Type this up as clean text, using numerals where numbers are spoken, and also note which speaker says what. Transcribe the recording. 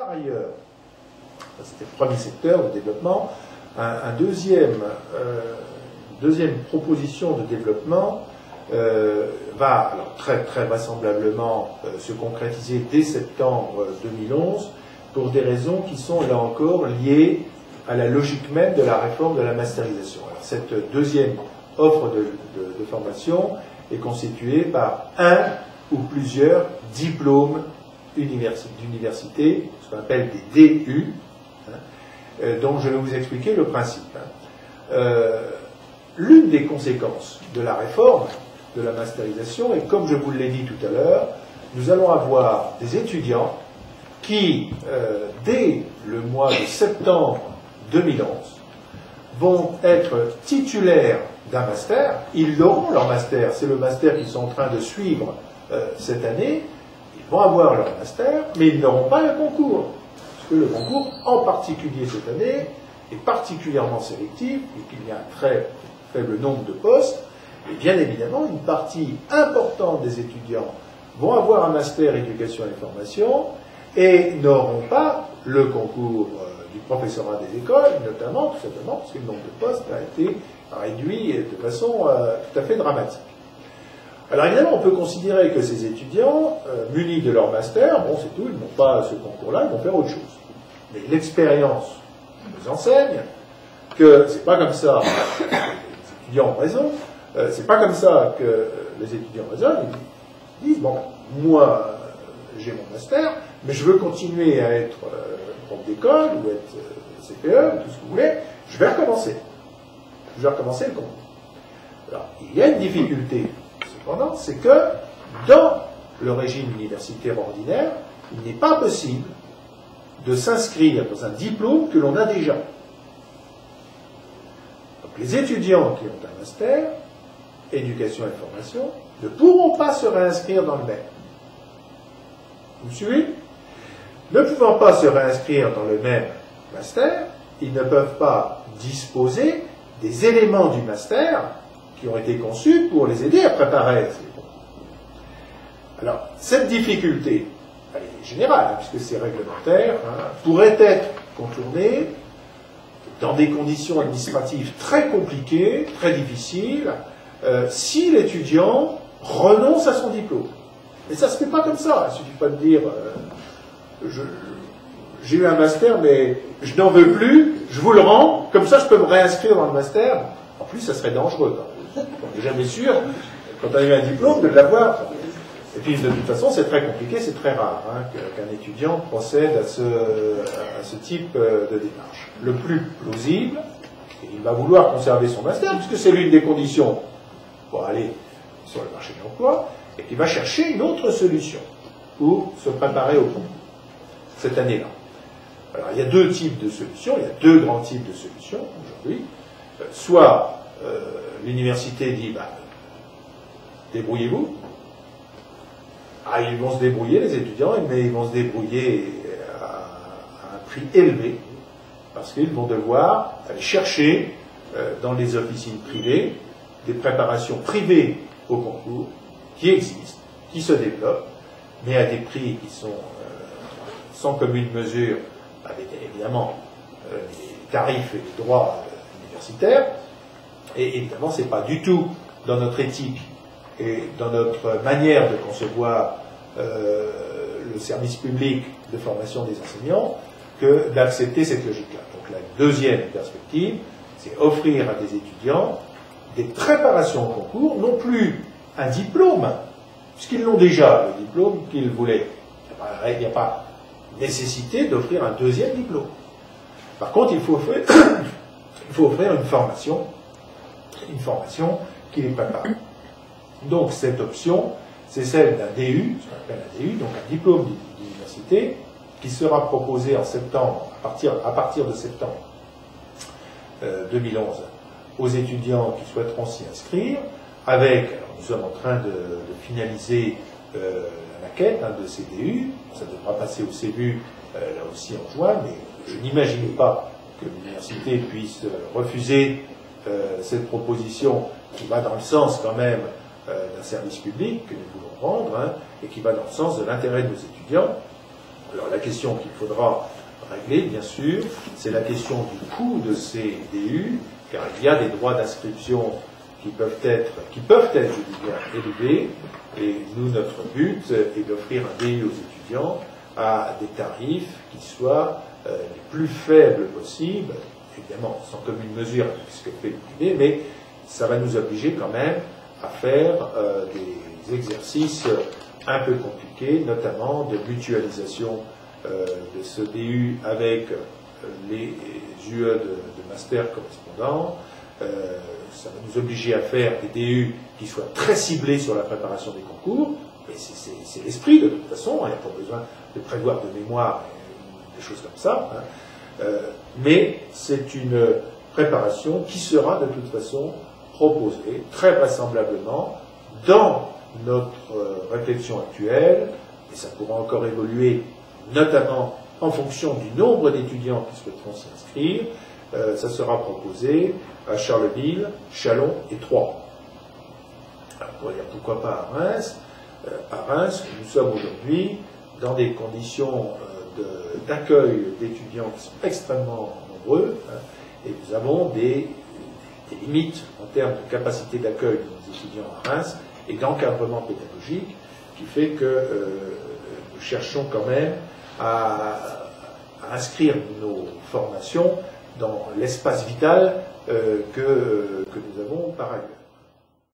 Speaker 1: par ailleurs, c'était le premier secteur de développement, deuxième proposition de développement va alors très vraisemblablement se concrétiser dès septembre 2011 pour des raisons qui sont là encore liées à la logique même de la réforme de la masterisation. Alors, cette deuxième offre de formation est constituée par un ou plusieurs diplômes d'université, ce qu'on appelle des DU, dont je vais vous expliquer le principe. L'une des conséquences de la réforme de la masterisation, et comme je vous l'ai dit tout à l'heure, nous allons avoir des étudiants qui, dès le mois de septembre 2011, vont être titulaires d'un master. Ils auront leur master, c'est le master qu'ils sont en train de suivre cette année. Ils vont avoir leur master, mais ils n'auront pas le concours. Parce que le concours, en particulier cette année, est particulièrement sélectif, et qu'il y a un très faible nombre de postes. Et bien évidemment, une partie importante des étudiants vont avoir un master éducation et formation et n'auront pas le concours du professorat des écoles, notamment, tout simplement, parce que le nombre de postes a été réduit de façon tout à fait dramatique. Alors évidemment, on peut considérer que ces étudiants, munis de leur master, bon c'est tout, ils n'ont pas ce concours-là, ils vont faire autre chose. Mais l'expérience nous enseigne que c'est pas comme ça, les étudiants ont raison, c'est pas comme ça que les étudiants raisonnent, ils disent, bon, moi j'ai mon master, mais je veux continuer à être prof d'école, ou être CPE, tout ce que vous voulez, je vais recommencer. Je vais recommencer le concours. Alors, il y a une difficulté, cependant, c'est que dans le régime universitaire ordinaire, il n'est pas possible de s'inscrire dans un diplôme que l'on a déjà. Donc, les étudiants qui ont un master, éducation et formation, ne pourront pas se réinscrire dans le même. Vous me suivez? Ne pouvant pas se réinscrire dans le même master, ils ne peuvent pas disposer des éléments du master qui ont été conçus pour les aider à préparer ces concours. Alors, cette difficulté, elle est générale, hein, puisque c'est réglementaire, pourrait être contournée dans des conditions administratives très compliquées, très difficiles, si l'étudiant renonce à son diplôme. Mais ça ne se fait pas comme ça. Il ne suffit pas de dire j'ai eu un master, mais je n'en veux plus, je vous le rends, comme ça je peux me réinscrire dans le master. En plus, ça serait dangereux. On n'est jamais sûr, quand on a eu un diplôme, de l'avoir. Et puis, de toute façon, c'est très compliqué, c'est très rare qu'un étudiant procède à ce type de démarche. Le plus plausible, il va vouloir conserver son master, puisque c'est l'une des conditions pour aller sur le marché de l'emploi, et qu'il va chercher une autre solution pour se préparer au concours cette année-là. Alors, il y a deux types de solutions, il y a deux grands types de solutions aujourd'hui. Soit l'université dit, débrouillez-vous. Ils vont se débrouiller, les étudiants, mais ils vont se débrouiller à un prix élevé, parce qu'ils vont devoir aller chercher dans les officines privées des préparations privées au concours qui existent, qui se développent, mais à des prix qui sont sans commune mesure avec évidemment les tarifs et les droits universitaires. Et évidemment, ce n'est pas du tout dans notre éthique et dans notre manière de concevoir le service public de formation des enseignants que d'accepter cette logique-là. Donc la deuxième perspective, c'est offrir à des étudiants des préparations au concours, non plus un diplôme, puisqu'ils l'ont déjà, le diplôme qu'ils voulaient. Il n'y a pas nécessité d'offrir un deuxième diplôme. Par contre, il faut offrir une formation qui les prépare. Donc cette option, c'est celle d'un DU, ce qu'on appelle un DU, donc un diplôme d'université, qui sera proposé en septembre, à partir de septembre 2011, aux étudiants qui souhaiteront s'y inscrire, avec, alors nous sommes en train de finaliser la maquette de ces DU, ça devra passer au CEBU là aussi en juin, mais je n'imagine pas que l'université puisse refuser cette proposition qui va dans le sens quand même d'un service public que nous voulons rendre, et qui va dans le sens de l'intérêt de nos étudiants. Alors la question qu'il faudra régler, bien sûr, c'est la question du coût de ces DU, car il y a des droits d'inscription qui peuvent être, je dis bien, élevés, et nous, notre but est d'offrir un DU aux étudiants à des tarifs qui soient les plus faibles possibles, évidemment sans commune mesure avec ce que fait le privé, mais ça va nous obliger quand même à faire des exercices un peu compliqués, notamment de mutualisation de ce DU avec les UE de master correspondants. Ça va nous obliger à faire des DU qui soient très ciblés sur la préparation des concours, et c'est l'esprit de toute façon, il n'y a pas besoin de prévoir de mémoire, des choses comme ça, hein. Mais c'est une préparation qui sera de toute façon proposée, très vraisemblablement, dans notre réflexion actuelle, et ça pourra encore évoluer, notamment en fonction du nombre d'étudiants qui souhaiteront s'y inscrire. Ça sera proposé à Charleville, Châlons et Troyes. Alors, on pourrait dire pourquoi pas à Reims. À Reims, nous sommes aujourd'hui dans des conditions d'accueil d'étudiants qui sont extrêmement nombreux, hein, et nous avons des limites en termes de capacité d'accueil de nos étudiants à Reims et d'encadrement pédagogique, qui fait que nous cherchons quand même à inscrire nos formations dans l'espace vital que nous avons par ailleurs.